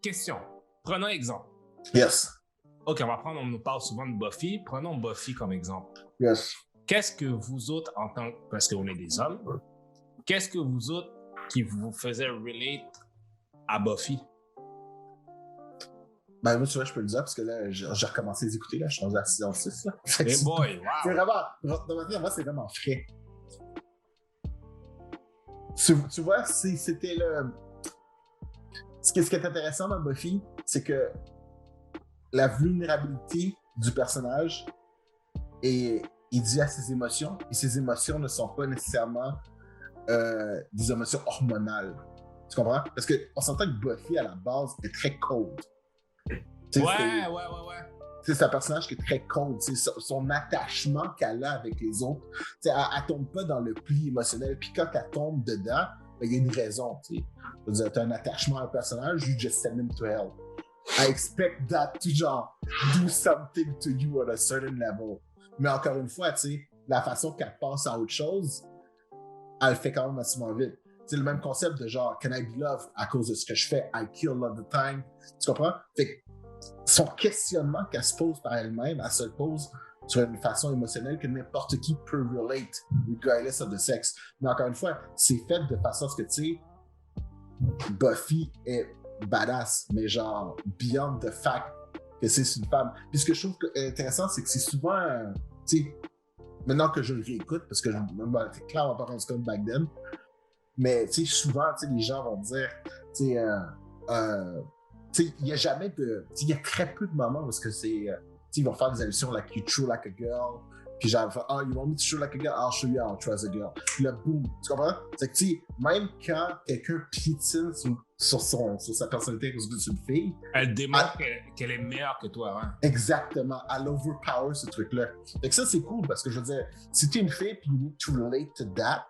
question. Prenons exemple. Yes. OK, on nous parle souvent de Buffy. Prenons Buffy comme exemple. Yes. Qu'est-ce que vous autres, parce qu'on est des hommes, qu'est-ce que vous autres qui vous faisait relate à Buffy? Ben, moi, tu vois, je peux le dire parce que là, j'ai recommencé à les écouter. Là, je suis rendu à la saison 6. Là. Hey boy, wow! C'est vraiment. Dans ma tête, moi, c'est vraiment frais. Tu vois, c'était le. Ce qui est intéressant dans Buffy, c'est que la vulnérabilité du personnage est due à ses émotions, et ses émotions ne sont pas nécessairement des émotions hormonales. Tu comprends? Parce qu'on s'entend que Buffy, à la base, est très cold. Ouais. C'est un personnage qui est très cold. Son attachement qu'elle a avec les autres, elle tombe pas dans le pli émotionnel. Puis quand elle tombe dedans, il y a une raison. Tu as un attachement à un personnage, you just send him to hell. I expect that to genre do something to you at a certain level. Mais encore une fois, la façon qu'elle passe à autre chose, elle le fait quand même assez vite. C'est le même concept de genre, can I be loved à cause de ce que je fais? I kill all the time. Tu comprends? Fait que son questionnement qu'elle se pose par elle-même, elle se pose sur une façon émotionnelle que n'importe qui peut relate, regardless of the sexe. Mais encore une fois, c'est fait de façon à ce que, tu sais, Buffy est badass, mais genre, beyond the fact que c'est une femme. Puis ce que je trouve intéressant, c'est que c'est souvent, tu sais, maintenant que je le réécoute, parce que je m'étais clairement pas rendu compte back then, mais tu sais, souvent, tu sais, les gens vont dire, tu sais, il n'y a jamais de. Il y a très peu de moments où est-ce que c'est. Ils vont faire des allusions like you true like a girl. Puis genre, you want me to show like a girl? I'll show you how to trust a girl. Puis là, boum. Tu comprends? C'est que, tu sais, même quand quelqu'un piétine sur sa personnalité à cause d'une fille. Elle démontre qu'elle est meilleure que toi, hein? Exactement. Elle overpower ce truc-là. Fait que ça, c'est cool parce que je veux dire, si tu es une fille puis you need to relate to that,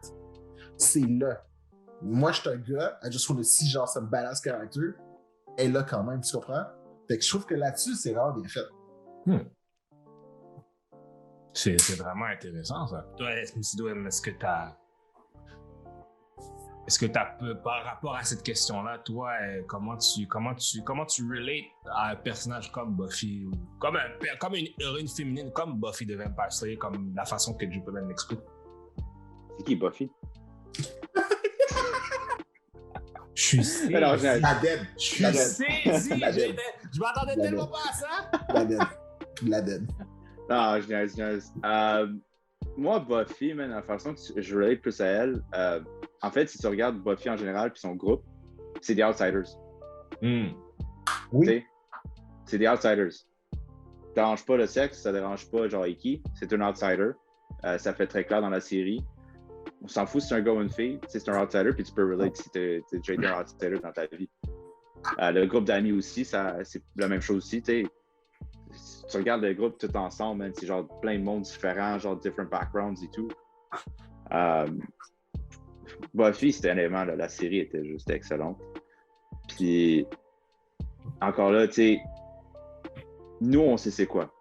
c'est là. Moi, je suis un gars, I just want to see genre some badass character. Elle est là quand même, tu comprends? Fait que je trouve que là-dessus, c'est vraiment bien fait. C'est vraiment intéressant, ça. Toi, est-ce que t'as, par rapport à cette question-là, toi, comment tu relates à un personnage comme Buffy, ou comme une héroïne féminine comme Buffy de Vampire Slayer, comme la façon que Joe Penn l'explique? C'est qui Buffy? Je suis saisi. La dead. Je suis saisi. Je m'attendais tellement pas à ça. La dead. Non, je niaise. Moi, Buffy, man, la façon que je relate plus à elle, en fait, si tu regardes Buffy en général puis son groupe, c'est des outsiders. Oui. T'sais, c'est des outsiders. Ça dérange pas le sexe, ça dérange pas genre Iki, c'est un outsider. Ça fait très clair dans la série. On s'en fout si c'est un gars ou une fille, c'est un outsider, puis tu peux relate si t'as déjà été un outsider dans ta vie. Le groupe d'amis aussi, c'est la même chose aussi. T'sais. Si tu regardes le groupe tout ensemble, man, c'est genre plein de monde différents, genre different backgrounds et tout. Buffy, c'était un élément, la série était juste excellente. Puis, encore là, tu sais, nous, on sait c'est quoi.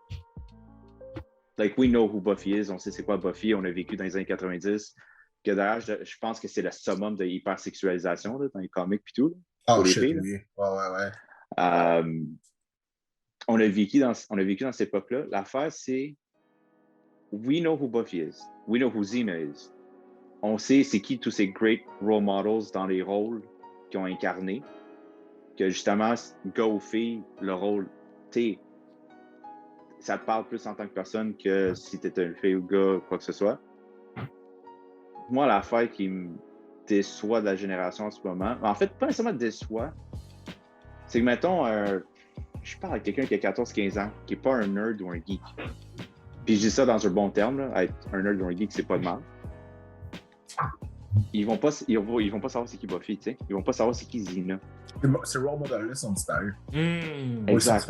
Like, we know who Buffy is, on sait c'est quoi Buffy, on a vécu dans les années 90. Que d'ailleurs, je pense que c'est le summum de hypersexualisation là, dans les comics et tout. Là, oh, shit, filles, oui. Ouais. On a vécu dans cette époque-là. L'affaire, c'est we know who Buffy is. We know who Xena is. On sait c'est qui tous ces great role models dans les rôles qu'ils ont incarnés. Que justement, gars ou fille, le rôle, tu sais, ça te parle plus en tant que personne que si tu étais une fille ou gars, quoi que ce soit. Moi, l'affaire qui me déçoit de la génération en ce moment, en fait, pas nécessairement déçoit, c'est que, mettons, je parle à quelqu'un qui a 14-15 ans, qui n'est pas un nerd ou un geek. Puis je dis ça dans un bon terme, là, être un nerd ou un geek, c'est pas de mal. Ils vont pas savoir c'est qui Buffy, tu sais. Ils vont pas savoir c'est qui Xena. Ces role models-là sont disparus. Exact.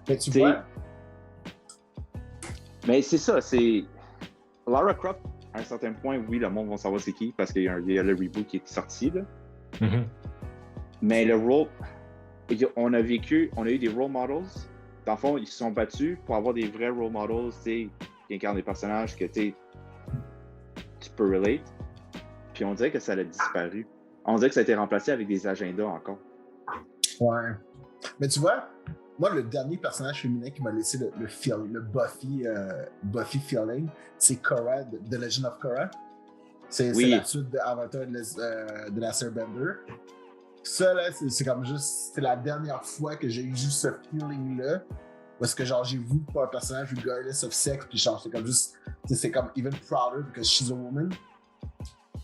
Mais tu vois... Mais c'est ça, c'est... Lara Croft, à un certain point, oui, le monde va savoir c'est qui, parce qu'il y a le reboot qui est sorti, là. Mais le role... On a eu des role models. Dans le fond, ils se sont battus pour avoir des vrais role models, tu sais, qui incarnent des personnages que, tu peux relate. Puis on dirait que ça a disparu. On dirait que ça a été remplacé avec des agendas encore. Ouais. Mais tu vois, moi, le dernier personnage féminin qui m'a laissé le Buffy feeling, c'est Korra, The Legend of Korra. C'est la suite de Avatar de la Airbender. Ça, là, c'est comme juste... C'est la dernière fois que j'ai eu juste ce feeling-là. Parce que, genre, j'ai vu pas un personnage regardless of sex, puis genre, c'est comme juste... C'est comme even prouder because she's a woman.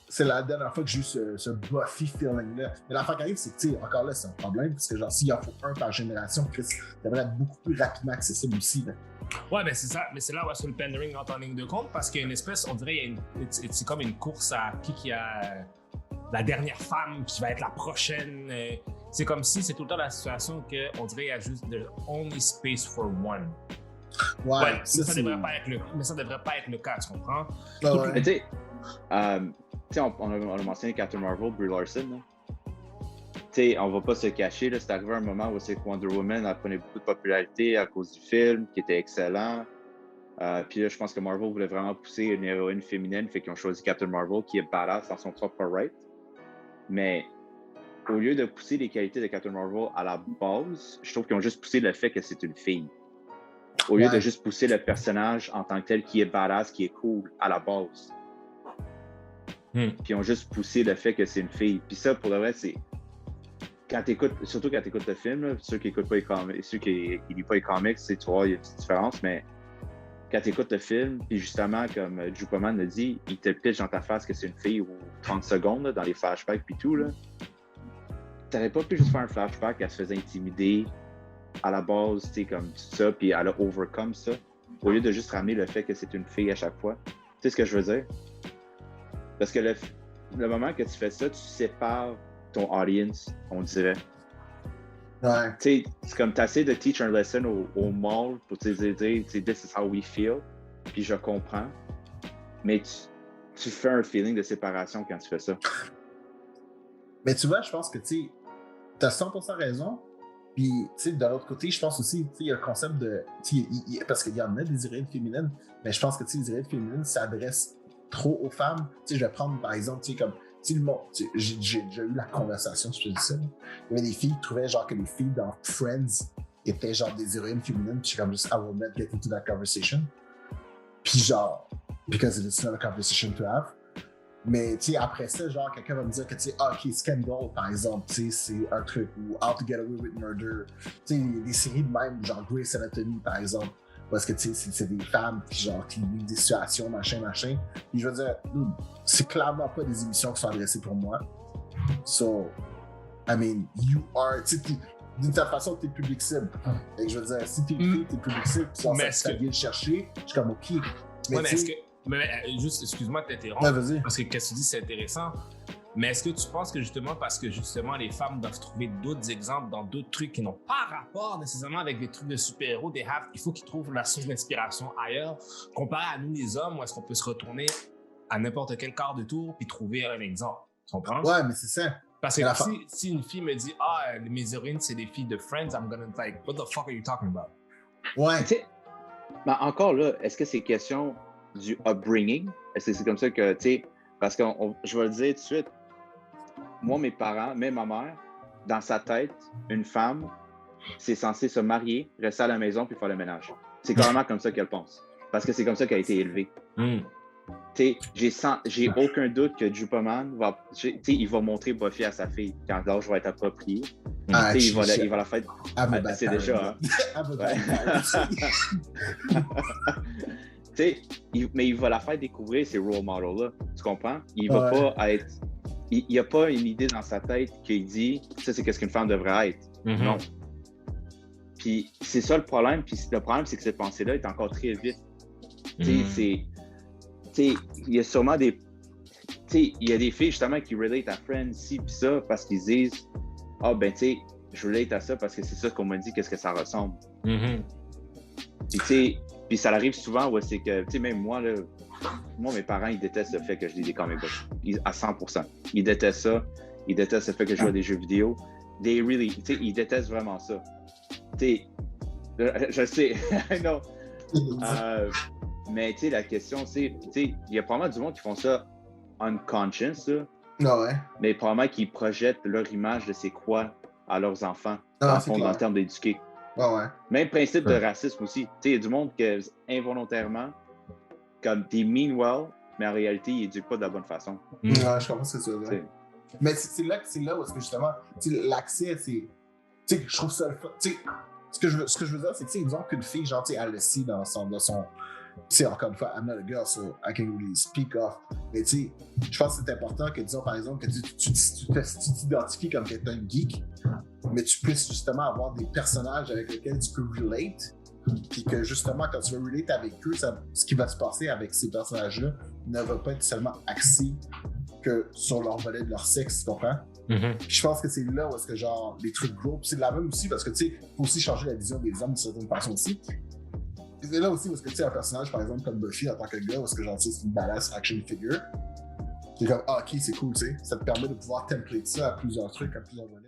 C'est la dernière fois que j'ai eu ce Buffy feeling-là. Mais l'affaire qui arrive, c'est que, tu sais, encore là, c'est un problème, parce que, genre, s'il en faut un par génération, Chris, ça devrait être beaucoup plus rapidement accessible aussi, là. Ouais, mais c'est ça. Mais c'est là où est-ce que le pandering entre en ligne de compte, parce qu'il y a une espèce, on dirait, c'est comme une course à qui a la dernière femme qui va être la prochaine. C'est comme si c'est tout le temps la situation qu'on dirait qu'il y a juste the only space for one. Ouais, ça devrait pas être mais ça devrait pas être le cas, tu comprends? Ouais. Mais tu sais, on a mentionné Captain Marvel, Brie Larson. Tu sais, on va pas se cacher, là, c'est arrivé un moment où c'est que Wonder Woman elle prenait beaucoup de popularité à cause du film, qui était excellent. Puis là, je pense que Marvel voulait vraiment pousser une héroïne féminine, fait qu'ils ont choisi Captain Marvel, qui est badass dans son propre right. Mais au lieu de pousser les qualités de Captain Marvel à la base, je trouve qu'ils ont juste poussé le fait que c'est une fille. Au lieu de juste pousser le personnage en tant que tel qui est badass, qui est cool à la base. Puis ils ont juste poussé le fait que c'est une fille. Puis ça, pour le vrai, c'est... Surtout quand t'écoutes le film, là, ceux qui écoutent pas les comics, ceux qui lisent pas les comics, tu vois, il y a une petite différence, mais quand t'écoutes le film, puis justement, comme Jupaman l'a dit, il te pitch dans ta face que c'est une fille ou 30 secondes, là, dans les flashbacks puis tout, là. T'aurais pas pu juste faire un flashback, elle se faisait intimider à la base, tu sais, comme tout ça, puis elle a overcome ça, au lieu de juste ramener le fait que c'est une fille à chaque fois. Tu sais ce que je veux dire? Parce que le moment que tu fais ça, tu sépares ton audience, on dirait. Ouais. Tu sais, c'est comme tu essaies de teach un lesson au mall pour te dire, this is how we feel, puis je comprends, mais tu fais un feeling de séparation quand tu fais ça. Mais tu vois, je pense que, tu sais, t'as 100% raison, puis, tu sais, de l'autre côté, je pense aussi, tu sais, il y a le concept de, parce qu'il y en a des héroïnes féminines, mais je pense que, tu sais, les héroïnes féminines s'adressent trop aux femmes. Tu sais, je vais prendre, par exemple, tu sais, comme, j'ai déjà eu la conversation sur ça. Il y avait des filles qui trouvaient genre que les filles dans Friends étaient genre des héroïnes féminines, puis je suis comme juste, I will not get into that conversation. Puis genre, because it's not a conversation to have. Mais tu sais, après ça, genre, quelqu'un va me dire que tu sais, ok, Scandal, par exemple, tu sais, c'est un truc, ou How to Get Away with Murder. Tu sais, des séries de même, genre Grey's Anatomy, par exemple. Parce que, tu sais, c'est des femmes qui, genre, qui vivent des situations, machin. Puis je veux dire, c'est clairement pas des émissions qui sont adressées pour moi. So, I mean, you are, tu sais, d'une certaine façon, t'es public cible. Et je veux dire, si t'es public cible, tu viens le chercher, je suis comme, ok. Mais est-ce que, juste, excuse-moi de t'interrompre, vas-y. parce que qu'est-ce que tu dis, c'est intéressant. Mais est-ce que tu penses que justement, parce que justement, les femmes doivent trouver d'autres exemples dans d'autres trucs qui n'ont pas rapport nécessairement avec des trucs de super-héros, il faut qu'ils trouvent la source d'inspiration ailleurs, comparé à nous les hommes, où est-ce qu'on peut se retourner à n'importe quel quart de tour puis trouver un exemple. Tu comprends? Ouais, mais c'est ça. Parce que si une fille me dit « Ah, mes héroïnes, c'est des filles de Friends », I'm gonna be like « What the fuck are you talking about? » Ouais. Mais encore là, est-ce que c'est question du upbringing? Est-ce que c'est comme ça que, tu sais, parce que je vais le dire tout de suite, moi, mes parents, même ma mère, dans sa tête, une femme, c'est censé se marier, rester à la maison puis faire le ménage. C'est carrément comme ça qu'elle pense. Parce que c'est comme ça qu'elle a été élevée. J'ai aucun doute que Jupaman il va montrer Buffy à sa fille quand l'âge va être approprié. Il va la faire. C'est déjà. Mais il va la faire découvrir ces role models-là. Tu comprends? Il va pas être. Il n'y a pas une idée dans sa tête qui dit ça, c'est qu'est-ce qu'une femme devrait être. Non. Puis c'est ça le problème. Puis le problème, c'est que cette pensée-là est encore très vite. Il y a sûrement des. Il y a des filles justement qui relate à Friends, ci puis ça, parce qu'ils disent ah, ben, tu sais, je relate à ça parce que c'est ça qu'on m'a dit, qu'est-ce que ça ressemble. Puis ça arrive souvent, ouais, c'est que, tu sais, même moi, là. Moi, mes parents, ils détestent le fait que je lis des comic books. À 100%. Ils détestent ça. Ils détestent le fait que je joue à des jeux vidéo. Ils détestent vraiment ça. Je sais. Non. Mais la question, c'est, il y a probablement du monde qui font ça unconscious, là. Ouais. Mais probablement qu'ils projettent leur image de c'est quoi à leurs enfants, Ah, c'est clair. en termes d'éduquer. Ouais. Même principe de racisme aussi. Tu sais, il y a du monde que, involontairement, comme t'es mean well, mais en réalité, ils éduquent pas de la bonne façon. Ouais, je comprends ce que tu veux dire. Mais c'est là où est-ce que justement, l'accès, c'est. Tu sais, je trouve ça le fun. Tu sais, ce que je veux dire, c'est que, disons qu'une fille, genre, tu sais, elle le sait dans son. Tu sais, encore une fois, I'm not a girl, so I can really speak off. Mais tu sais, je pense que c'est important que, disons, par exemple, que tu t'identifies comme étant un geek, mais tu puisses justement avoir des personnages avec lesquels tu peux relate. Puis que justement, quand tu veux relate avec eux, ce qui va se passer avec ces personnages-là ne va pas être seulement axé que sur leur volet de leur sexe, tu comprends? Mm-hmm. Puis je pense que c'est là où est-ce que genre les trucs gros. Puis c'est de la même aussi parce que tu sais, faut aussi changer la vision des hommes d'une certaine façon aussi. Puis c'est là aussi où est-ce que tu sais un personnage par exemple comme Buffy en tant que gars, où est-ce que genre tu sais c'est une badass action figure. C'est comme ok c'est cool tu sais, ça te permet de pouvoir template ça à plusieurs trucs, à plusieurs volets.